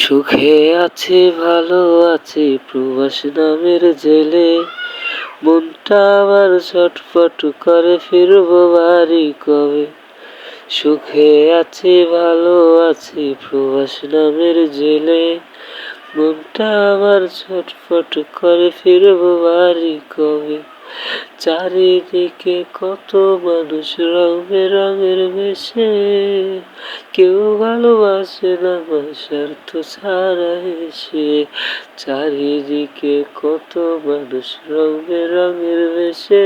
সুখে আছি ভালো আছি প্রবাস নামের জেলে, মনটা আমার ছটফট করে ফিরবো বাড়ি কবে। সুখে আছি ভালো আছি প্রবাস নামের জেলে, মনটা আমার ছটফট করে ফিরবো বাড়ি কবে। চারিদিকে কত মানুষ রং বেরঙের বেশে, কেউ ভালোবাসে না স্বার্থ ছাড়া এসে। চারিদিকে কত মানুষ রং বেরঙের বেশে,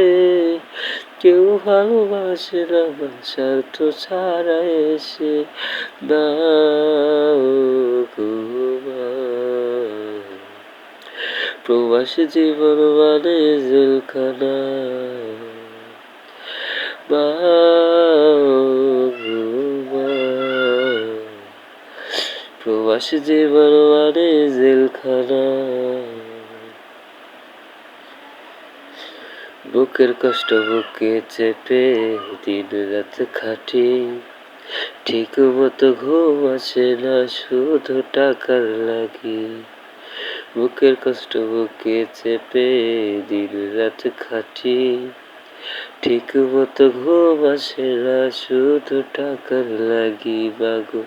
কেউ ভালোবাসে না স্বার্থ ছাড়া এসে। না প্রবাসী জীবন মানে জেলখানা, প্রবাসী জীবন মানে জেলখানা। বুকের কষ্ট বুকে চেপে দিন রাত খাটি, ঠিক মতো ঘুম আসে না শুধু টাকার লাগি। বুকের কষ্ট বুকে চেপে দিন রাত খাটি, ঠিক মতো ঘুম আসে না শুধু টাকার লাগি। বাগো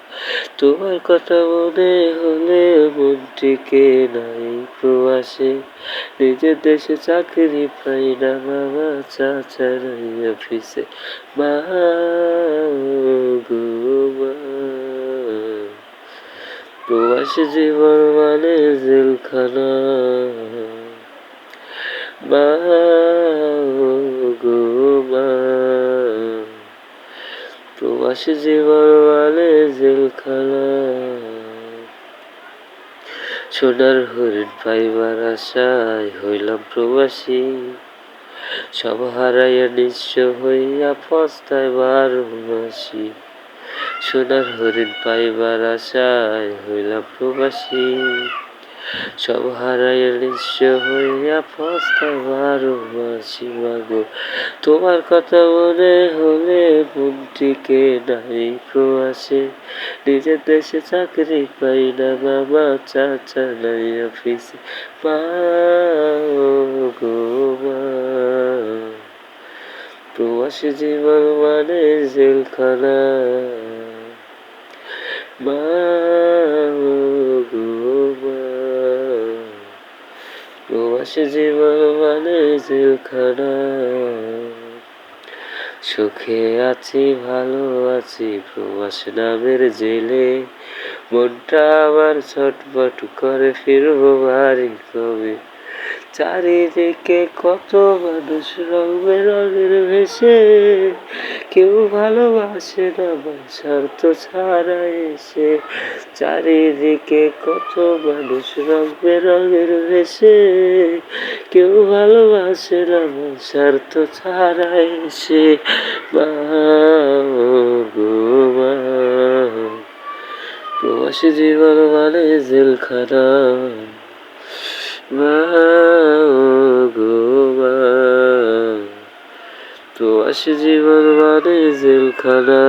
তোমার কথা মনে হলে মন টিকে নাই প্রবাসে, নিজের দেশে চাকরি পাই না মামা চাচা নাই অফিসে। মা গো মা, প্রবাসী জীবন মানে জেলখানা। মা গো মা, প্রবাসী জীবন মানে জেলখানা। সোনার হরিণ পাইবার আশায় হইলাম প্রবাসী, সব হারাইয়া নিঃস্ব হইয়া পস্তায় বারোমাসি। সোনার হরিণ পাইবার আশায় হইলাম প্রবাসী, সব হারাইয়া নিঃস্ব হইয়া পস্তায় বারোমাসি। মাগো তোমার কথা মনে হলে মন টিকে নাই প্রবাসে, নিজের দেশে চাকরি পাই না মামা চাচা নাই অফিসে। মা গো মা, প্রবাসী জীবন মানে জেলখানা। মা গো মা, প্রবাসী জীবন মানে জেলখানা। সুখে আছি ভালো আছি প্রবাস নামের জেলে, মনটা আমার ছটফট করে ফিরবো বাড়ি কবে। চারিদিকে কত মানুষ রং বেরঙের ভেসে, কেউ ভালোবাসে না স্বার্থ ছাড়া এসে। চারিদিকে কত মানুষ রং বেরঙের ভেসে, কেউ ভালোবাসে না স্বার্থ ছাড়া এসে। মা গো মা, প্রবাসী জীবন মানে জেলখানা। মা গো মা, প্রবাসী জীবন মানে জেলখানা।